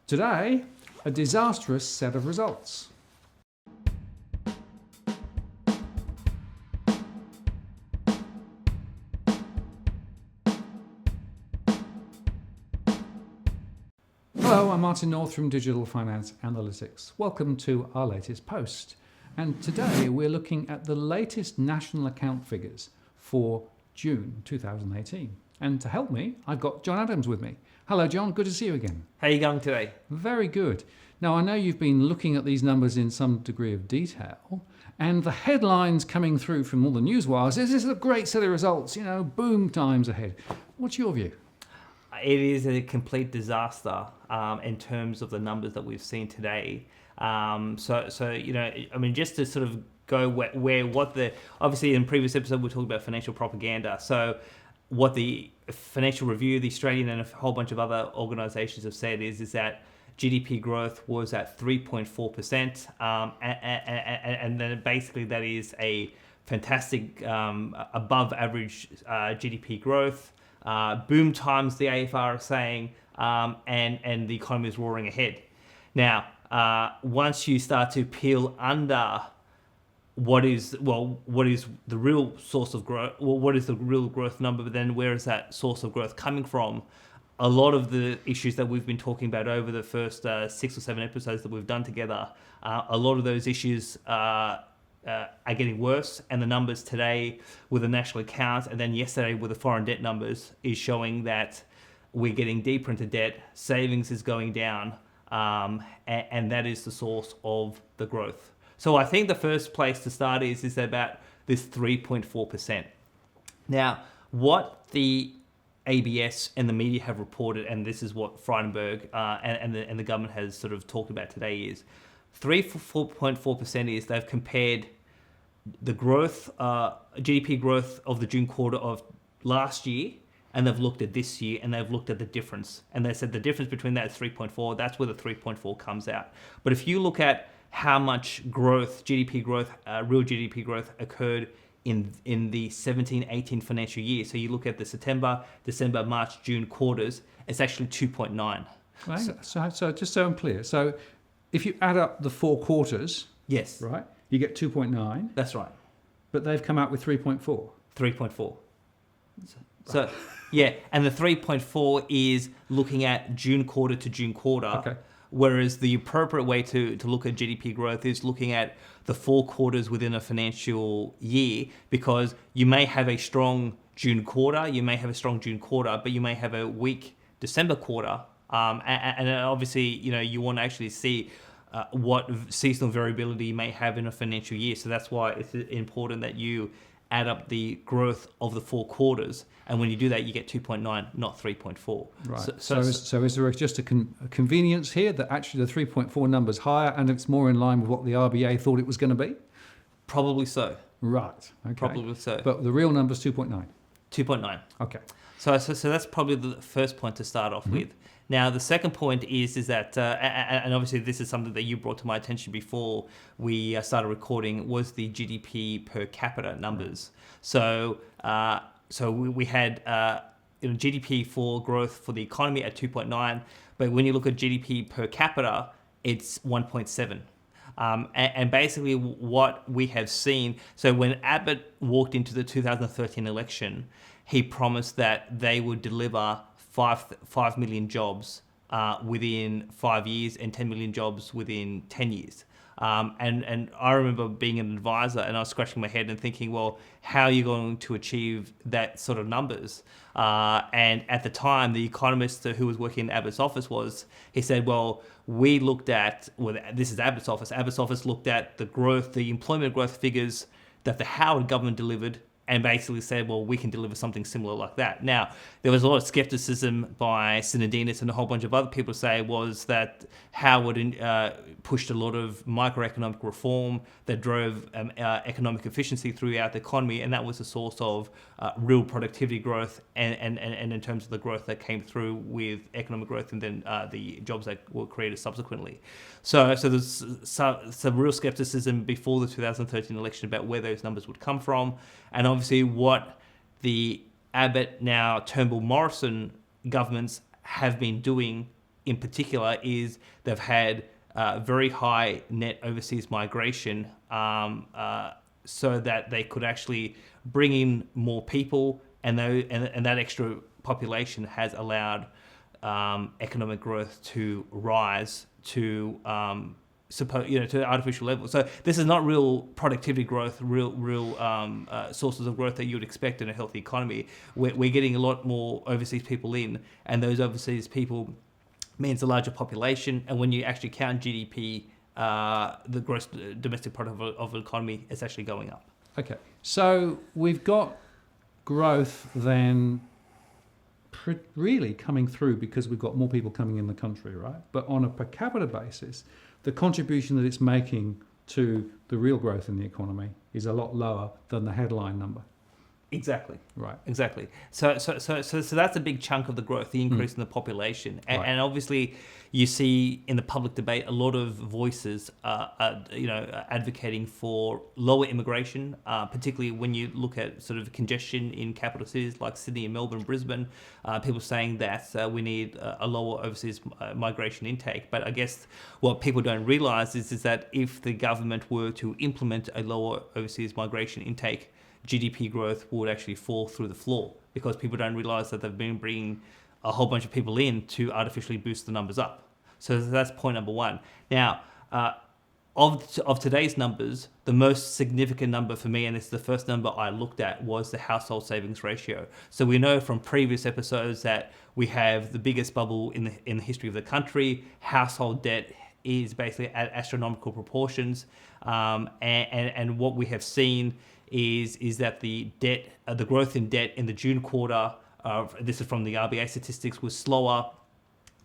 Today, a disastrous set of results. Hello, I'm Martin North from Digital Finance Analytics. Welcome to our latest post. And today we're looking at the latest national account figures for June 2018. And to help me, I've got John Adams with me. Hello, John. Good to see you again. How are you going today? Very good. Now, I know you've been looking at these numbers in some degree of detail, and the headlines coming through from all the news wires is this is a great set of results, boom times ahead. What's your view? It is a complete disaster in terms of the numbers that we've seen today. Just to sort of go obviously in previous episode we talked about financial propaganda. So what the Financial Review, the Australian and a whole bunch of other organisations have said is that GDP growth was at 3.4%, and then basically that is a fantastic above average GDP growth. Boom times, the AFR are saying, and the economy is roaring ahead. Now, once you start to peel under what is the real source of growth, what is the real growth number, but then where is that source of growth coming from? A lot of the issues that we've been talking about over the first 6 or 7 episodes that we've done together, a lot of those issues are getting worse, and the numbers today with the national accounts and then yesterday with the foreign debt numbers is showing that we're getting deeper into debt, savings is going down, and that is the source of the growth. So I think the first place to start is about this 3.4%. Now, what the ABS and the media have reported, and this is what Frydenberg and the government has sort of talked about today, is 3.4% is they've compared the growth, GDP growth of the June quarter of last year, and they've looked at this year, and they've looked at the difference. And they said the difference between that is 3.4, that's where the 3.4 comes out. But if you look at how much growth, GDP growth, real GDP growth occurred in the 17-18 financial year, so you look at the September, December, March, June quarters, it's actually 2.9. Right. So just so I'm clear, so if you add up the 4 quarters, yes, right, you get 2.9. That's right. But they've come out with 3.4. 3.4. So yeah, and the 3.4 is looking at June quarter to June quarter. Okay. Whereas the appropriate way to look at GDP growth is looking at the 4 quarters within a financial year, because you may have a strong June quarter, but you may have a weak December quarter. And obviously, you want to actually see what seasonal variability you may have in a financial year. So that's why it's important that you add up the growth of the 4 quarters, and when you do that, you get 2.9, not 3.4. Right. So is there just a convenience here that actually the 3.4 number's higher and it's more in line with what the RBA thought it was going to be? Probably so. Right. Okay. Probably so. But the real number's 2.9. 2.9. Okay. So that's probably the first point to start off with. Now, the second point is that, and obviously this is something that you brought to my attention before we started recording, was the GDP per capita numbers. So we had GDP for growth for the economy at 2.9, but when you look at GDP per capita, it's 1.7. And basically what we have seen, so when Abbott walked into the 2013 election, he promised that they would deliver 5 million jobs within 5 years and 10 million jobs within 10 years. And I remember being an advisor and I was scratching my head and thinking, well, how are you going to achieve that sort of numbers? And at the time, the economist who was working in Abbott's office he said, well, we looked at, this is Abbott's office. Abbott's office looked at the growth, the employment growth figures that the Howard government delivered, and basically said, well, we can deliver something similar like that. Now, there was a lot of skepticism by Synodinos and a whole bunch of other people say was that Howard pushed a lot of microeconomic reform that drove economic efficiency throughout the economy, and that was the source of real productivity growth and in terms of the growth that came through with economic growth and then the jobs that were created subsequently. So there's some real skepticism before the 2013 election about where those numbers would come from. And obviously what the Abbott, now Turnbull Morrison governments have been doing in particular is they've had very high net overseas migration, so that they could actually bring in more people, and that extra population has allowed economic growth to rise to to artificial levels. So this is not real productivity growth, real sources of growth that you would expect in a healthy economy. We're getting a lot more overseas people in, and those overseas people means a larger population. And when you actually count GDP, the gross domestic product of an economy is actually going up. Okay, so we've got growth then really coming through because we've got more people coming in the country, right? But on a per capita basis, the contribution that it's making to the real growth in the economy is a lot lower than the headline number. Exactly. Right. Exactly. So that's a big chunk of the growth, the increase in the population, and obviously you see in the public debate a lot of voices, advocating for lower immigration, particularly when you look at sort of congestion in capital cities like Sydney and Melbourne, Brisbane. People saying that we need a lower overseas migration intake. But I guess what people don't realise is that if the government were to implement a lower overseas migration intake, GDP growth would actually fall through the floor, because people don't realise that they've been bringing a whole bunch of people in to artificially boost the numbers up. So that's point number one. Now, of today's numbers, the most significant number for me, and it's the first number I looked at, was the household savings ratio. So we know from previous episodes that we have the biggest bubble in the history of the country. Household debt is basically at astronomical proportions, and what we have seen is that the growth in debt in the June quarter, this is from the RBA statistics, was slower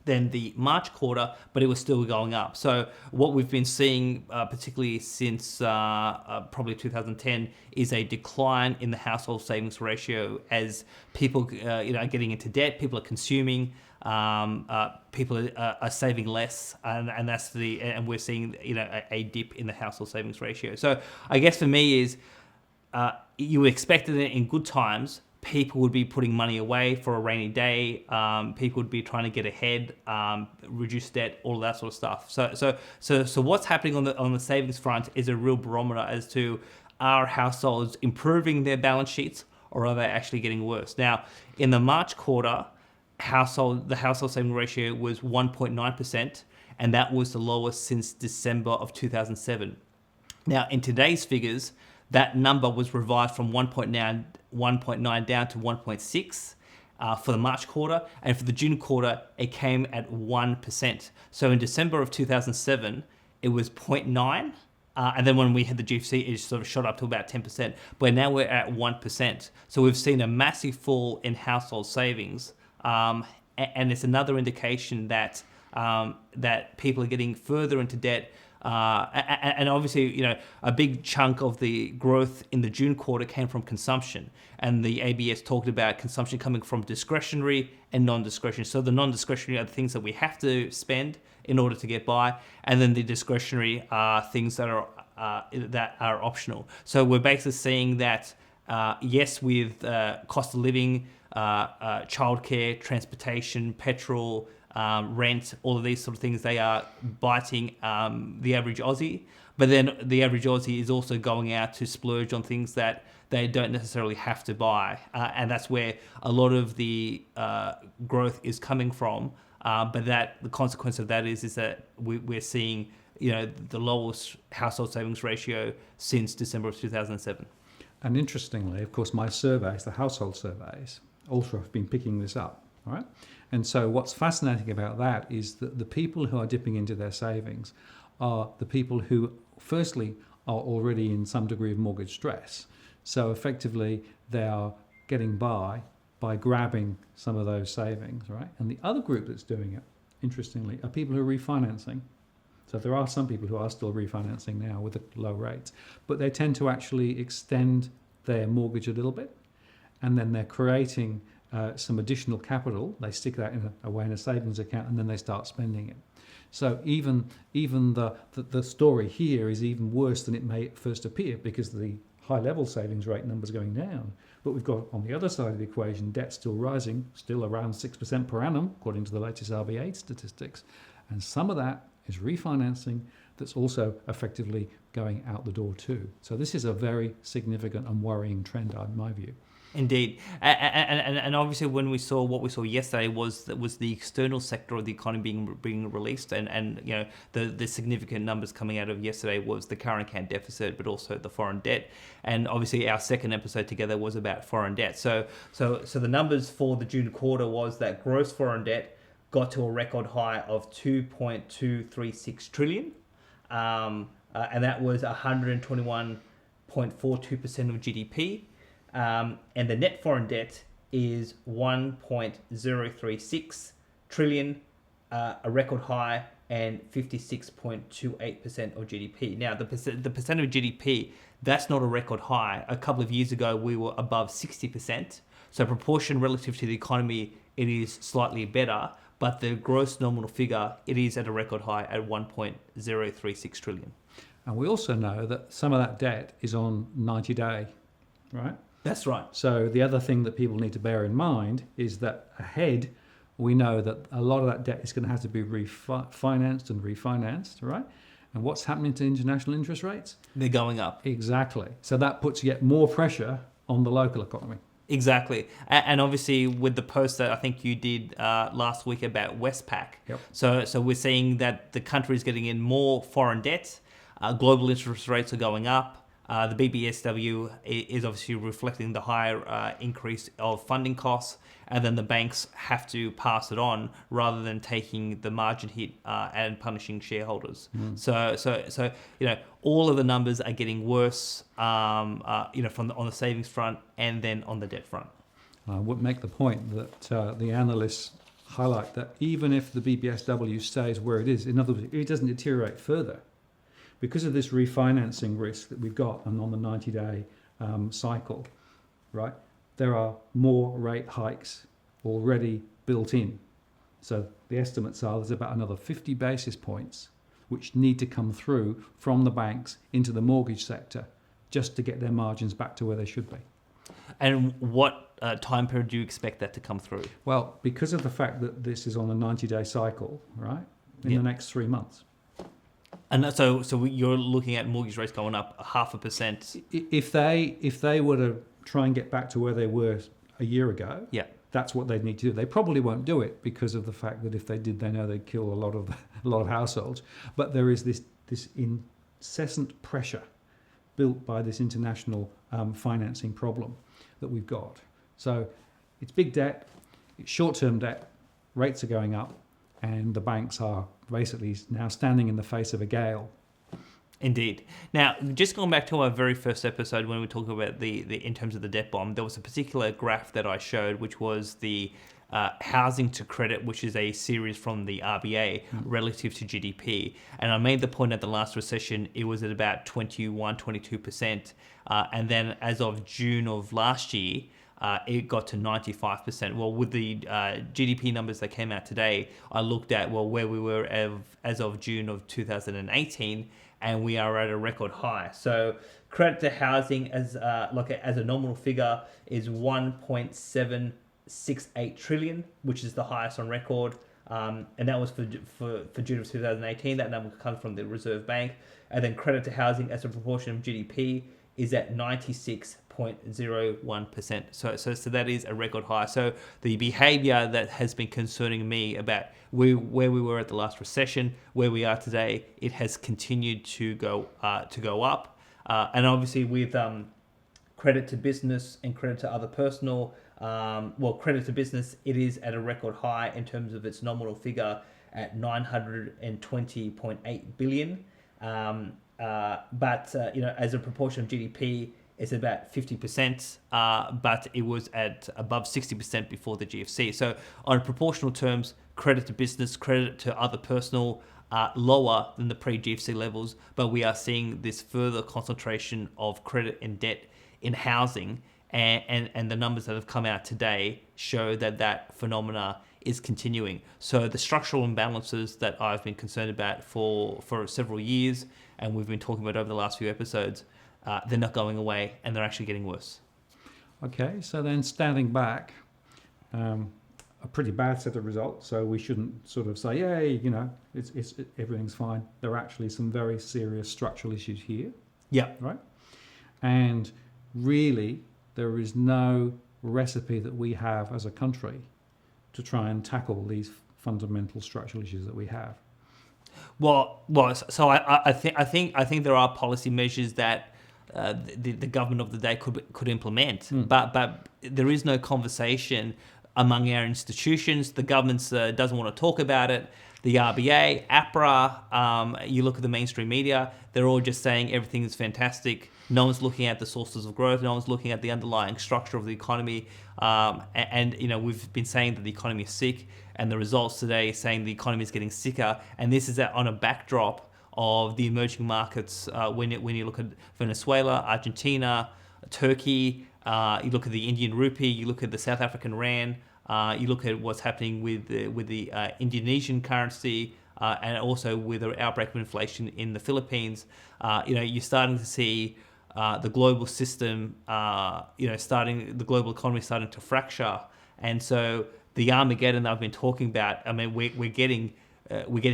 than the March quarter, but it was still going up. So what we've been seeing, particularly since probably 2010, is a decline in the household savings ratio as people are getting into debt, people are consuming, people are saving less, and and we're seeing a dip in the household savings ratio. So I guess for me is, you expected it in good times. People would be putting money away for a rainy day. People would be trying to get ahead, reduce debt, all of that sort of stuff. So what's happening on the savings front is a real barometer as to, are households improving their balance sheets, or are they actually getting worse? Now, in the March quarter, the household saving ratio was 1.9%, and that was the lowest since December of 2007. Now, in today's figures, that number was revised from 1.9 down to 1.6 for the March quarter, and for the June quarter, it came at 1%. So in December of 2007, it was 0.9, and then when we had the GFC, it sort of shot up to about 10%. But now we're at 1%. So we've seen a massive fall in household savings, and it's another indication that that people are getting further into debt. And obviously, a big chunk of the growth in the June quarter came from consumption, and the ABS talked about consumption coming from discretionary and non-discretionary. So the non-discretionary are the things that we have to spend in order to get by, and then the discretionary are things that are optional. So we're basically seeing that, yes, with cost of living, childcare, transportation, petrol, rent, all of these sort of things, they are biting the average Aussie. But then the average Aussie is also going out to splurge on things that they don't necessarily have to buy. And that's where a lot of the growth is coming from. But the consequence of that is that we're seeing the lowest household savings ratio since December of 2007. And interestingly, of course, my surveys, the household surveys, also have been picking this up. All right. And so what's fascinating about that is that the people who are dipping into their savings are the people who, firstly, are already in some degree of mortgage stress. So effectively, they are getting by grabbing some of those savings, right? And the other group that's doing it, interestingly, are people who are refinancing. So there are some people who are still refinancing now with the low rates, but they tend to actually extend their mortgage a little bit, and then they're creating some additional capital. They stick that away in a savings account, and then they start spending it. So even the story here is even worse than it may at first appear, because the high-level savings rate numbers going down. But we've got, on the other side of the equation, debt still rising, still around 6% per annum, according to the latest RBA statistics. And some of that is refinancing that's also effectively going out the door too. So this is a very significant and worrying trend, in my view. Indeed, and obviously when what we saw yesterday was the external sector of the economy being released, and you know the significant numbers coming out of yesterday was the current account deficit, but also the foreign debt, and obviously our second episode together was about foreign debt. So the numbers for the June quarter was that gross foreign debt got to a record high of 2.236 trillion, and that was 121.42% of GDP. And the net foreign debt is 1.036 trillion, a record high, and 56.28% of GDP. Now, the percent of GDP, that's not a record high. A couple of years ago, we were above 60%. So proportion relative to the economy, it is slightly better. But the gross nominal figure, it is at a record high at 1.036 trillion. And we also know that some of that debt is on 90-day, right? That's right. So the other thing that people need to bear in mind is that ahead, we know that a lot of that debt is going to have to be refinanced and refinanced, right? And what's happening to international interest rates? They're going up. Exactly. So that puts yet more pressure on the local economy. Exactly. And obviously with the post that I think you did last week about Westpac. Yep. So we're seeing that the country is getting in more foreign debt. Global interest rates are going up. The BBSW is obviously reflecting the higher increase of funding costs, and then the banks have to pass it on rather than taking the margin hit and punishing shareholders. So you know, all of the numbers are getting worse. On the savings front and then on the debt front. I would make the point that the analysts highlight that even if the BBSW stays where it is, in other words, it doesn't deteriorate further, because of this refinancing risk that we've got and on the 90-day cycle, right, there are more rate hikes already built in. So the estimates are there's about another 50 basis points which need to come through from the banks into the mortgage sector just to get their margins back to where they should be. And what time period do you expect that to come through? Well, because of the fact that this is on a 90-day cycle, right, in the next 3 months. And so you're looking at mortgage rates going up 0.5%. If they were to try and get back to where they were a year ago, that's what they'd need to do. They probably won't do it because of the fact that if they did, they know they'd kill a lot of households. But there is this incessant pressure built by this international financing problem that we've got. So it's big debt, it's short-term debt, rates are going up, and the banks are basically now standing in the face of a gale. Indeed. Now, just going back to our very first episode when we talked about the in terms of the debt bomb, there was a particular graph that I showed, which was the housing to credit, which is a series from the RBA relative to GDP. And I made the point at the last recession, it was at about 22%. And then as of June of last year, it got to 95%. Well, with the GDP numbers that came out today, I looked at, where we were as of June of 2018, and we are at a record high. So credit to housing as a nominal figure is 1.768 trillion, which is the highest on record. And that was for June of 2018. That number comes from the Reserve Bank. And then credit to housing as a proportion of GDP is at 96.01%. So that is a record high. So the behavior that has been concerning me about where we were at the last recession, where we are today, it has continued to go up. And obviously with credit to business and credit to other personal, credit to business, it is at a record high in terms of its nominal figure at 920.8 billion. But as a proportion of GDP, it's about 50%, but it was at above 60% before the GFC. So on proportional terms, credit to business, credit to other personal, lower than the pre-GFC levels, but we are seeing this further concentration of credit and debt in housing, and the numbers that have come out today show that phenomena is continuing. So the structural imbalances that I've been concerned about for several years, and we've been talking about over the last few episodes, they're not going away and they're actually getting worse. Okay, so then standing back, a pretty bad set of results. So we shouldn't sort of say, "Yay, everything's fine." There are actually some very serious structural issues here. Yeah. Right. And really, there is no recipe that we have as a country to try and tackle these fundamental structural issues that we have. Well. So I think there are policy measures that the government of the day could implement, but there is no conversation among our institutions. The government doesn't want to talk about it. The RBA, APRA, you look at the mainstream media, they're all just saying everything is fantastic. No one's looking at the sources of growth. No one's looking at the underlying structure of the economy. And we've been saying that the economy is sick, and the results today saying the economy is getting sicker. And this is on a backdrop of the emerging markets. When you look at Venezuela, Argentina, Turkey, you look at the Indian rupee, you look at the South African rand, you look at what's happening with the Indonesian currency, and also with the outbreak of inflation in the Philippines. You're starting to see the global system, the global economy starting to fracture. And so the Armageddon that I've been talking about, I mean, we're getting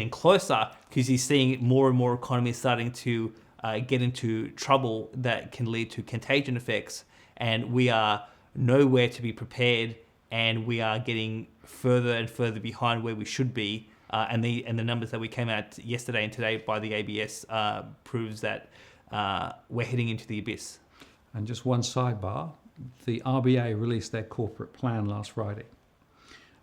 closer, because you're seeing more and more economies starting to get into trouble that can lead to contagion effects. And we are nowhere to be prepared, and we are getting further and further behind where we should be. And the numbers that we came out yesterday and today by the ABS proves that we're heading into the abyss. And just one sidebar, the RBA released their corporate plan last Friday.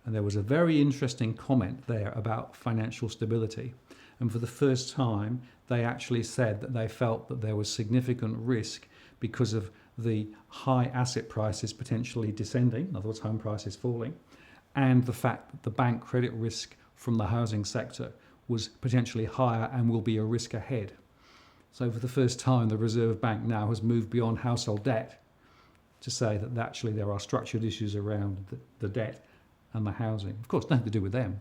And there was a very interesting comment there about financial stability. And for the first time, they actually said that they felt that there was significant risk because of the high asset prices potentially descending, in other words, home prices falling, and the fact that the bank credit risk from the housing sector was potentially higher and will be a risk ahead. So for the first time, the Reserve Bank now has moved beyond household debt to say that actually there are structured issues around the debt and the housing. Of course, nothing to do with them,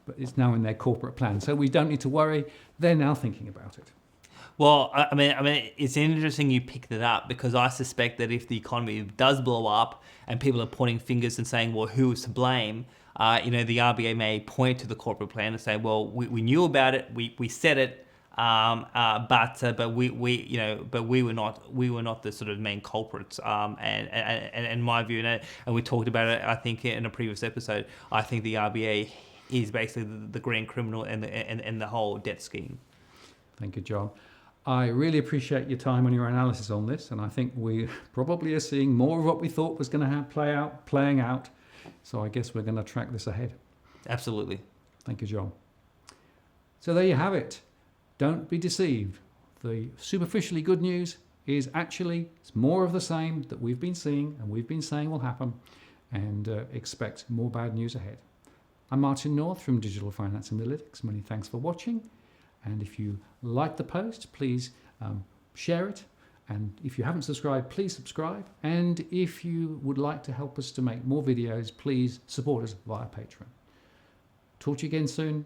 but it's now in their corporate plan. So we don't need to worry. They're now thinking about it. Well, I mean, it's interesting you picked it up, because I suspect that if the economy does blow up and people are pointing fingers and saying, well, who is to blame? The RBA may point to the corporate plan and say, well, we knew about it, we said it, but we were not the sort of main culprits. And my view, and we talked about it, I think, in a previous episode. I think the RBA is basically the grand criminal in the whole debt scheme. Thank you, John. I really appreciate your time and your analysis on this, and I think we probably are seeing more of what we thought was going to playing out. So I guess we're going to track this ahead. Absolutely. Thank you, John. So there you have it. Don't be deceived. The superficially good news is actually it's more of the same that we've been seeing and we've been saying will happen, and expect more bad news ahead. I'm Martin North from Digital Finance Analytics. Many thanks for watching. And if you like the post, please share it. And if you haven't subscribed, please subscribe. And if you would like to help us to make more videos, please support us via Patreon. Talk to you again soon.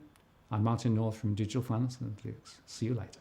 I'm Martin North from Digital Finance Analytics. See you later.